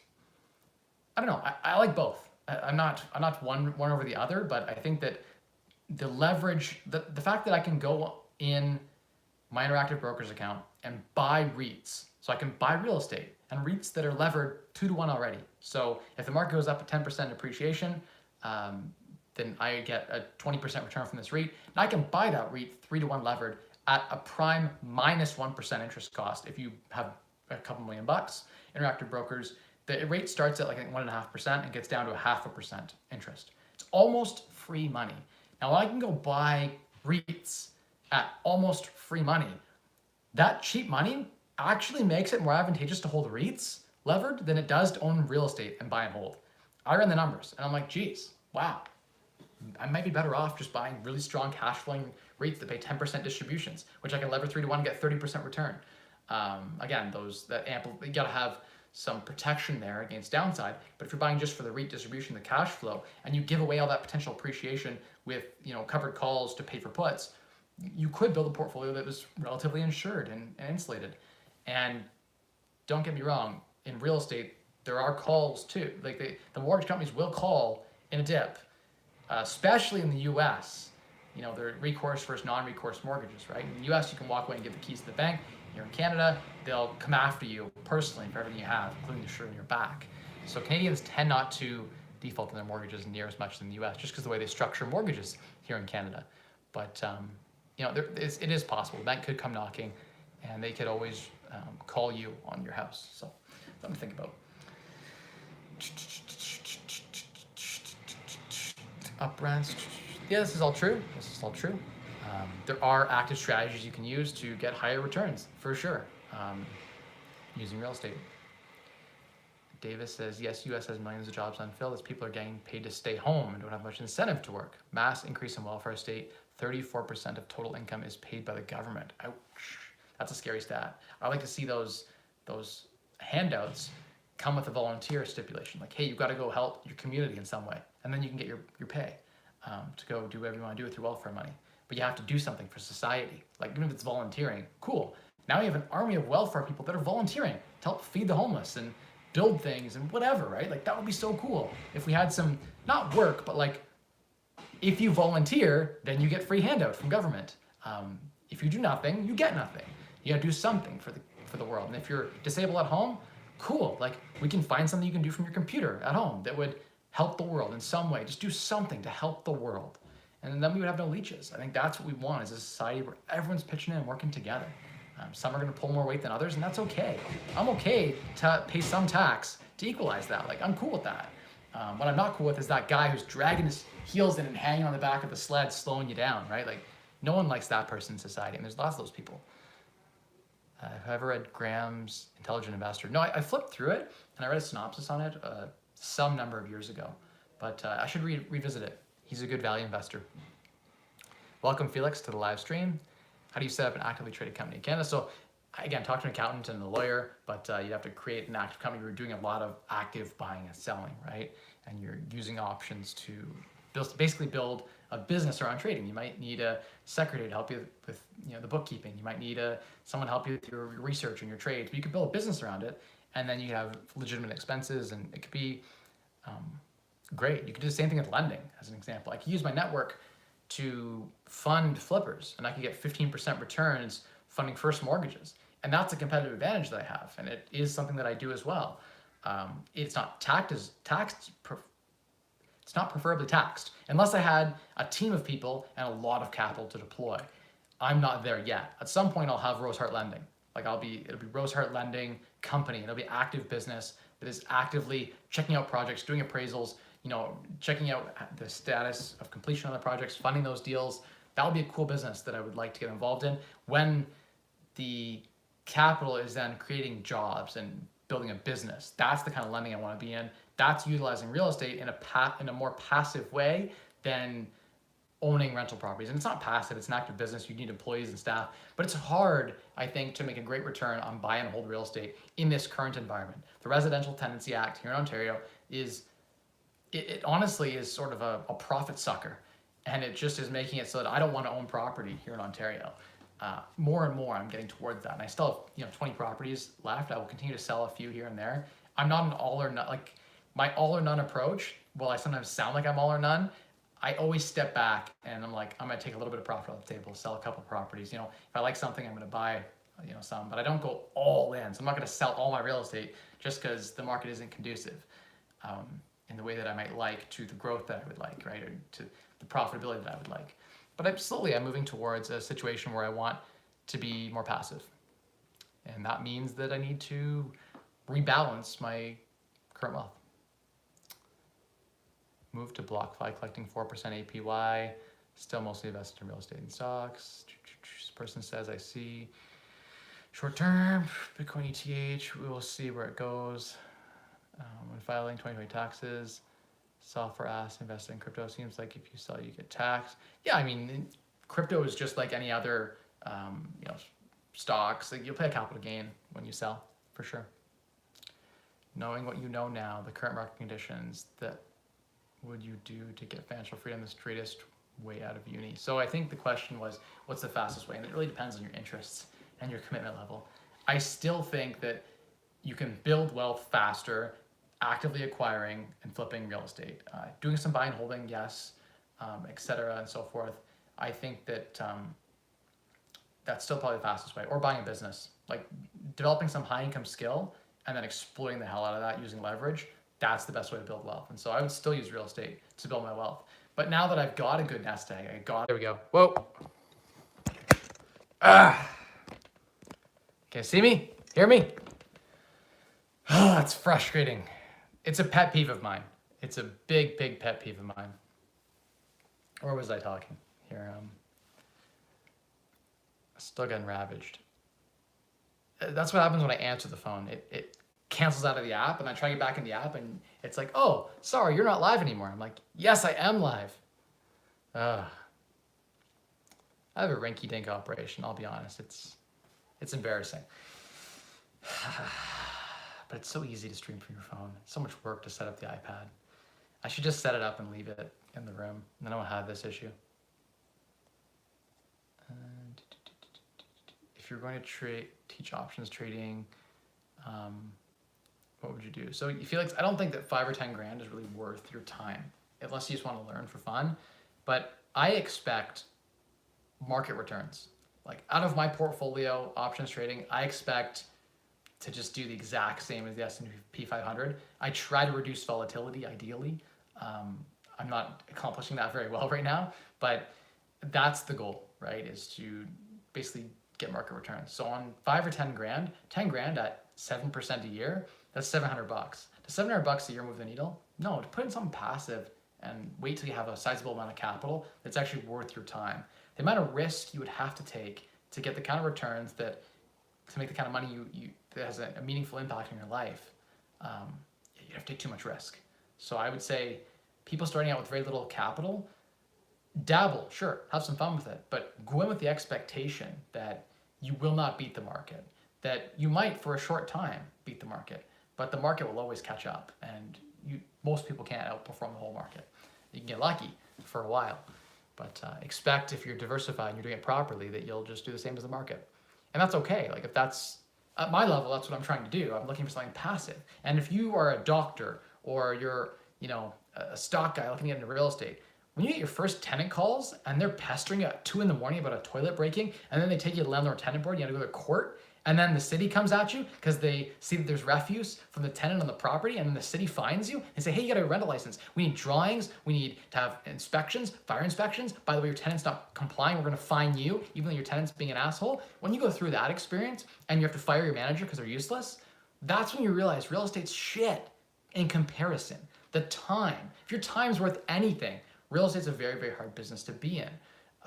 I don't know. I like both. I'm not one over the other, but I think that the leverage, the fact that I can go in my Interactive Brokers account and buy REITs, so I can buy real estate and REITs that are levered 2-to-1 already. So if the market goes up at 10% appreciation, then I get a 20% return from this REIT. And I can buy that REIT 3-to-1 levered at a prime minus 1% interest cost. If you have a couple $1 million, Interactive Brokers, the rate starts at like 1.5% and gets down to 0.5% interest. It's almost free money. Now I can go buy REITs at almost free money. That cheap money actually makes it more advantageous to hold REITs levered than it does to own real estate and buy and hold. I ran the numbers and I'm like, geez, wow. I might be better off just buying really strong cash flowing REITs that pay 10% distributions, which I can lever 3-to-1 and get 30% return. Again, you gotta have some protection there against downside, but if you're buying just for the REIT distribution, the cash flow, and you give away all that potential appreciation with covered calls to pay for puts, you could build a portfolio that was relatively insured and insulated. And don't get me wrong, in real estate, there are calls too. Like the mortgage companies will call in a dip, especially in the US. They're recourse versus non-recourse mortgages, right? In the US, you can walk away and give the keys to the bank. Here in Canada, they'll come after you personally for everything you have, including the shirt on your back. So Canadians tend not to default on their mortgages near as much as in the US, just because the way they structure mortgages here in Canada. But it is possible. The bank could come knocking, and they could always call you on your house. So something to think about. Up rents. Yeah, this is all true. There are active strategies you can use to get higher returns, for sure, using real estate. Davis says, yes, US has millions of jobs unfilled as people are getting paid to stay home and don't have much incentive to work. Mass increase in welfare state, 34% of total income is paid by the government. Ouch. That's a scary stat. I like to see those handouts come with a volunteer stipulation. Like, hey, you've got to go help your community in some way. And then you can get your pay to go do whatever you want to do with your welfare money. But you have to do something for society. Like, even if it's volunteering, cool. Now you have an army of welfare people that are volunteering to help feed the homeless and build things and whatever, right? Like, that would be so cool if we had some, not work, but like, if you volunteer, then you get free handout from government. If you do nothing, you get nothing. You gotta do something for the world. And if you're disabled at home, cool. Like, we can find something you can do from your computer at home that would help the world in some way. Just do something to help the world. And then we would have no leeches. I think that's what we want, is a society where everyone's pitching in and working together. Some are gonna pull more weight than others, and that's okay. I'm okay to pay some tax to equalize that. Like, I'm cool with that. What I'm not cool with is that guy who's dragging his heels in and hanging on the back of the sled, slowing you down, right? Like, no one likes that person in society, and there's lots of those people. Have I ever read Graham's Intelligent Investor? No, I flipped through it, and I read a synopsis on it some number of years ago, but I should revisit it. He's a good value investor. Welcome, Felix, to the live stream. How do you set up an actively traded company in Canada? So again, talk to an accountant and a lawyer, but you'd have to create an active company. You're doing a lot of active buying and selling, right? And you're using options to basically build a business around trading. You might need a secretary to help you with the bookkeeping. You might need someone to help you with your research and your trades. But you could build a business around it, and then you have legitimate expenses, and it could be great. You could do the same thing with lending, as an example. I could use my network to fund flippers, and I could get 15% returns funding first mortgages. And that's a competitive advantage that I have, and it is something that I do as well. It's not it's not preferably taxed, unless I had a team of people and a lot of capital to deploy. I'm not there yet. At some point, I'll have Rosehart Lending. Like, it'll be Rosehart Lending Company. It'll be active business that is actively checking out projects, doing appraisals, checking out the status of completion on the projects, funding those deals. That would be a cool business that I would like to get involved in, when the capital is then creating jobs and building a business. That's the kind of lending I want to be in. That's utilizing real estate in a more passive way than owning rental properties. And it's not passive, it's an active business. You need employees and staff, but it's hard, I think, to make a great return on buy and hold real estate in this current environment. The Residential Tenancy Act here in Ontario it honestly is sort of a profit sucker. And it just is making it so that I don't want to own property here in Ontario. More and more I'm getting towards that. And I still have 20 properties left. I will continue to sell a few here and there. I'm not an all or none, like my all or none approach, while I sometimes sound like I'm all or none, I always step back and I'm like, I'm gonna take a little bit of profit off the table, sell a couple of properties. If I like something, I'm gonna buy some, but I don't go all in. So I'm not gonna sell all my real estate just because the market isn't conducive in the way that I might like to the growth that I would like, right? Or to the profitability that I would like. But I'm moving towards a situation where I want to be more passive. And that means that I need to rebalance my current wealth. Move to BlockFi, collecting 4% APY, still mostly invested in real estate and stocks. This person says, I see short term, Bitcoin ETH, we will see where it goes. When filing 2020 taxes, software asset invested in crypto, seems like if you sell, you get taxed. Yeah, I mean, crypto is just like any other stocks. Like, you'll pay a capital gain when you sell, for sure. Knowing what you know now, the current market conditions, that would you do to get financial freedom the straightest way out of uni? So I think the question was, what's the fastest way? And it really depends on your interests and your commitment level. I still think that you can build wealth faster, actively acquiring and flipping real estate, doing some buy and holding, yes, etc. and so forth. I think that that's still probably the fastest way, or buying a business. like developing some high income skill and then exploiting the hell out of that using leverage. That's the best way to build wealth. And so I would still use real estate to build my wealth. But now that I've got a good nest egg, there we go. Whoa. Ah. Okay, see me? Hear me? Oh, it's frustrating. It's a pet peeve of mine. It's a big, big pet peeve of mine. Or was I talking? Here, still getting ravaged. That's what happens when I answer the phone. It cancels out of the app, and I try to get back in the app, and it's like, oh, sorry, you're not live anymore. I'm like, yes, I am live. I have a rinky-dink operation, I'll be honest. It's embarrassing. But it's so easy to stream from your phone. It's so much work to set up the iPad. I should just set it up and leave it in the room, and then I won't have this issue. If you're going to teach options trading, what would you do? So Felix, I don't think that 5 or 10 grand is really worth your time, unless you just want to learn for fun. But I expect market returns. Like out of my portfolio options trading, I expect to just do the exact same as the S&P 500. I try to reduce volatility ideally. I'm not accomplishing that very well right now, but that's the goal, right? Is to basically get market returns. So on 5 or 10 grand, 10 grand at 7% a year, that's $700. Does $700 a year move the needle? No, to put in something passive and wait till you have a sizable amount of capital that's actually worth your time. The amount of risk you would have to take to get the kind of returns that, to make the kind of money that has a meaningful impact on your life, you have to take too much risk. So I would say people starting out with very little capital, dabble, sure, have some fun with it, but go in with the expectation that you will not beat the market, that you might for a short time beat the market, but the market will always catch up, and most people can't outperform the whole market. You can get lucky for a while, but expect if you're diversified and you're doing it properly that you'll just do the same as the market. And that's okay. Like if that's at my level, that's what I'm trying to do. I'm looking for something passive. And if you are a doctor or you're, a stock guy looking into real estate, when you get your first tenant calls and they're pestering you at 2 a.m. about a toilet breaking, and then they take you to landlord-tenant board, you have to go to court, and then the city comes at you because they see that there's refuse from the tenant on the property, and then the city fines you and say, hey, you got a rental license. We need drawings. We need to have inspections, fire inspections. By the way, your tenant's not complying. We're going to fine you, even though your tenant's being an asshole. When you go through that experience and you have to fire your manager because they're useless, that's when you realize real estate's shit in comparison. The time, if your time's worth anything, real estate's a very, very hard business to be in,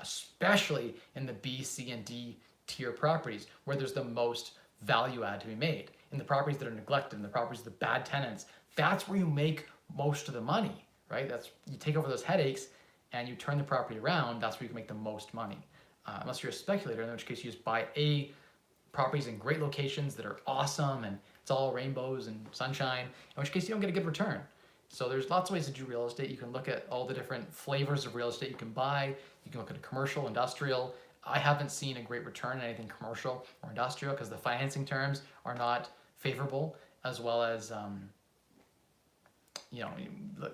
especially in the B, C, and D tier properties where there's the most value add to be made. In the properties that are neglected, in the properties with the bad tenants, that's where you make most of the money, right? You take over those headaches and you turn the property around, that's where you can make the most money. Unless you're a speculator, in which case you just buy properties in great locations that are awesome and it's all rainbows and sunshine, in which case you don't get a good return. So there's lots of ways to do real estate. You can look at all the different flavors of real estate you can buy. You can look at a commercial, industrial. I haven't seen a great return in anything commercial or industrial because the financing terms are not favorable, as well as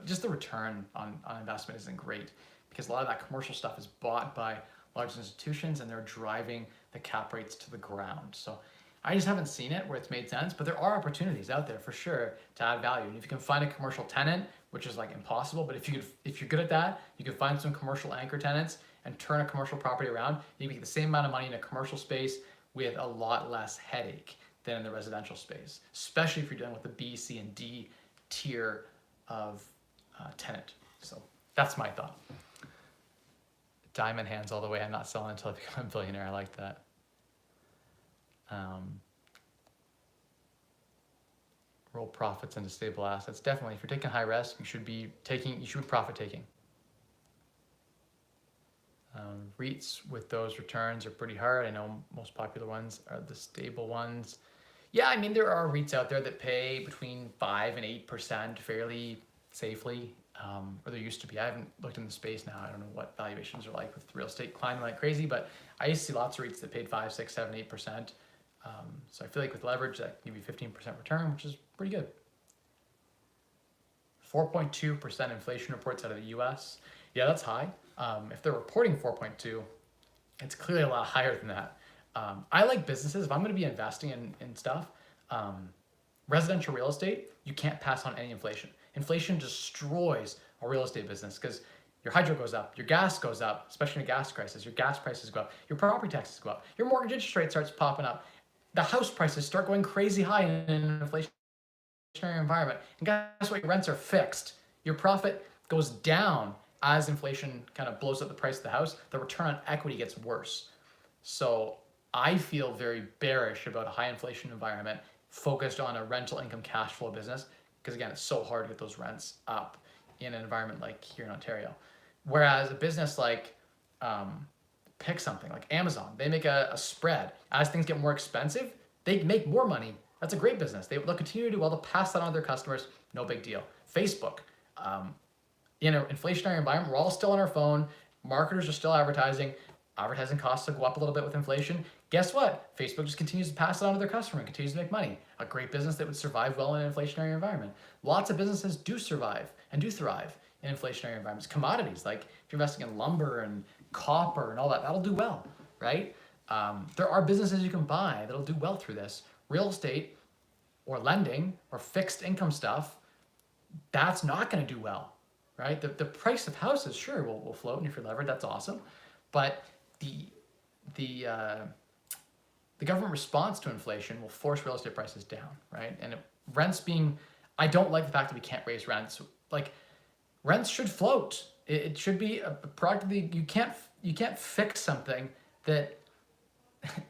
just the return on investment isn't great because a lot of that commercial stuff is bought by large institutions and they're driving the cap rates to the ground. So I just haven't seen it where it's made sense, but there are opportunities out there for sure to add value. And if you can find a commercial tenant, which is like impossible, but if you're good at that, you can find some commercial anchor tenants and turn a commercial property around. You can get the same amount of money in a commercial space with a lot less headache than in the residential space, especially if you're dealing with the B, C, and D tier of tenant. So that's my thought. Diamond hands all the way. I'm not selling until I become a billionaire. I like that. Roll profits into stable assets. Definitely, if you're taking high risk, you should be profit taking. REITs with those returns are pretty hard. I know most popular ones are the stable ones. Yeah, I mean, there are REITs out there that pay between 5 and 8% fairly safely, or there used to be. I haven't looked in the space now. I don't know what valuations are like with real estate climbing like crazy, but I used to see lots of REITs that paid 5, 6, 7, 8%. So I feel like with leverage, that can give you 15% return, which is pretty good. 4.2% inflation reports out of the US. Yeah, that's high. If they're reporting 4.2, it's clearly a lot higher than that. I like businesses. If I'm going to be investing in stuff, residential real estate, you can't pass on any inflation. Inflation destroys a real estate business because your hydro goes up, your gas goes up, especially in a gas crisis, your gas prices go up, your property taxes go up, your mortgage interest rate starts popping up, the house prices start going crazy high in an inflationary environment. And guess what? Your rents are fixed. Your profit goes down as inflation kind of blows up the price of the house. The return on equity gets worse. So I feel very bearish about a high inflation environment focused on a rental income cash flow business because, again, it's so hard to get those rents up in an environment like here in Ontario. Whereas a business like, pick something like Amazon, they make a spread. As things get more expensive, they make more money. That's a great business. They'll continue to do well. They'll pass that on to their customers. No big deal. Facebook, in an inflationary environment, we're all still on our phone. Marketers are still advertising. Advertising costs will go up a little bit with inflation. Guess what? Facebook just continues to pass it on to their customer and continues to make money. A great business that would survive well in an inflationary environment. Lots of businesses do survive and do thrive in inflationary environments. Commodities, like if you're investing in lumber and copper and all that, that'll do well, right? There are businesses you can buy that'll do well through this. Real estate or lending or fixed income stuff, that's not going to do well, right? The price of houses, sure, will float, and if you're levered, that's awesome. But the government response to inflation will force real estate prices down, right? And rents being, I don't like the fact that we can't raise rents. Like, rents should float. It should be a product of the, you can't fix something that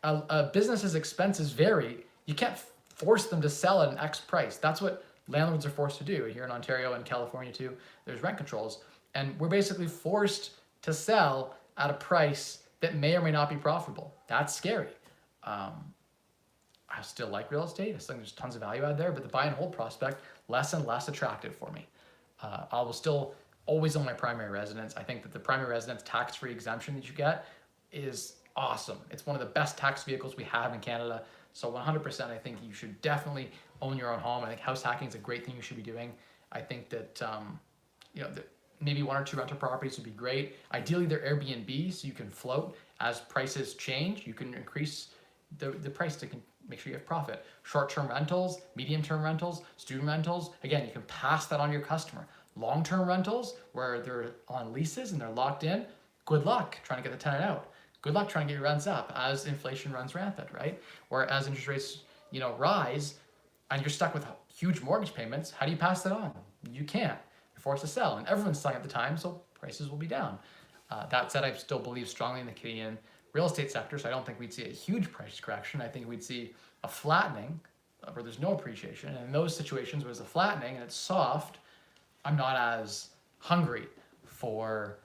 a business's expenses vary. You can't force them to sell at an X price. That's what landlords are forced to do. Here in Ontario and California too, there's rent controls. And we're basically forced to sell at a price that may or may not be profitable. That's scary. I still like real estate. I still think there's tons of value out there, but the buy and hold prospect, less and less attractive for me. I will still always own my primary residence. I think that the primary residence tax-free exemption that you get is awesome. It's one of the best tax vehicles we have in Canada. So 100%, I think you should definitely own your own home. I think house hacking is a great thing you should be doing. I think that, maybe 1 or 2 rental properties would be great. Ideally, they're Airbnb, so you can float. As prices change, you can increase the price to make sure you have profit. Short-term rentals, medium-term rentals, student rentals, again, you can pass that on to your customer. Long-term rentals, where they're on leases and they're locked in, good luck trying to get the tenant out. Good luck trying to get your rents up as inflation runs rampant, right? Or as interest rates, rise, and you're stuck with huge mortgage payments, how do you pass that on? You can't. You're forced to sell, and everyone's selling at the time, so prices will be down. That said, I still believe strongly in the Canadian real estate sector, so I don't think we'd see a huge price correction. I think we'd see a flattening where there's no appreciation. And in those situations where there's a flattening and it's soft, I'm not as hungry for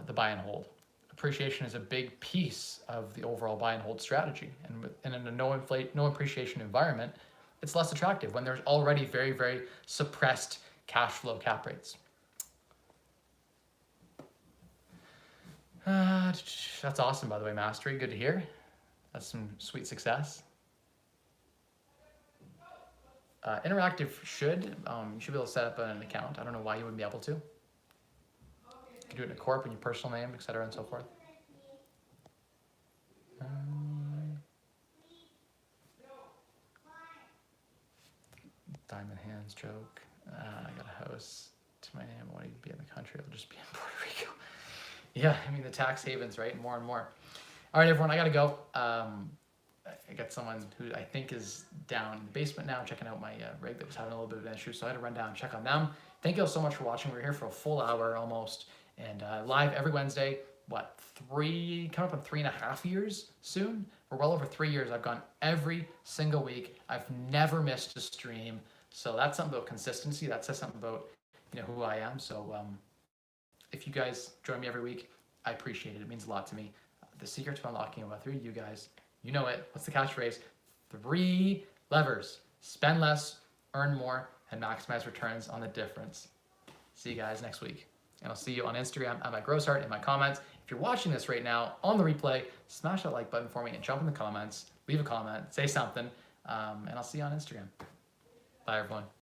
the buy and hold. Appreciation is a big piece of the overall buy and hold strategy. And in a no appreciation environment, it's less attractive when there's already very, very suppressed cash flow cap rates. That's awesome, by the way, Mastery. Good to hear. That's some sweet success. Interactive you should be able to set up an account. I don't know why you wouldn't be able to. You can do it in a corp in your personal name, etc. and so forth. Diamond hands joke. I got a house to my name. I want to be in the country. I'll just be in Puerto Rico. Yeah, I mean the tax havens, right? More and more. All right, everyone, I gotta go. I got someone who I think is down in the basement now checking out my rig that was having a little bit of an issue, so I had to run down and check on them. Thank you all so much for watching. We're here for a full hour almost, and live every Wednesday. Coming up on 3.5 years soon? For well over 3 years, I've gone every single week. I've never missed a stream. So that's something about consistency. That says something about who I am. So if you guys join me every week, I appreciate it. It means a lot to me. The secret to unlocking a wealthy, you guys, you know it. What's the catchphrase? 3 levers. Spend less, earn more, and maximize returns on the difference. See you guys next week. And I'll see you on Instagram at Rosehart in my comments. If you're watching this right now on the replay, smash that like button for me and jump in the comments. Leave a comment, say something, and I'll see you on Instagram. Bye, everyone.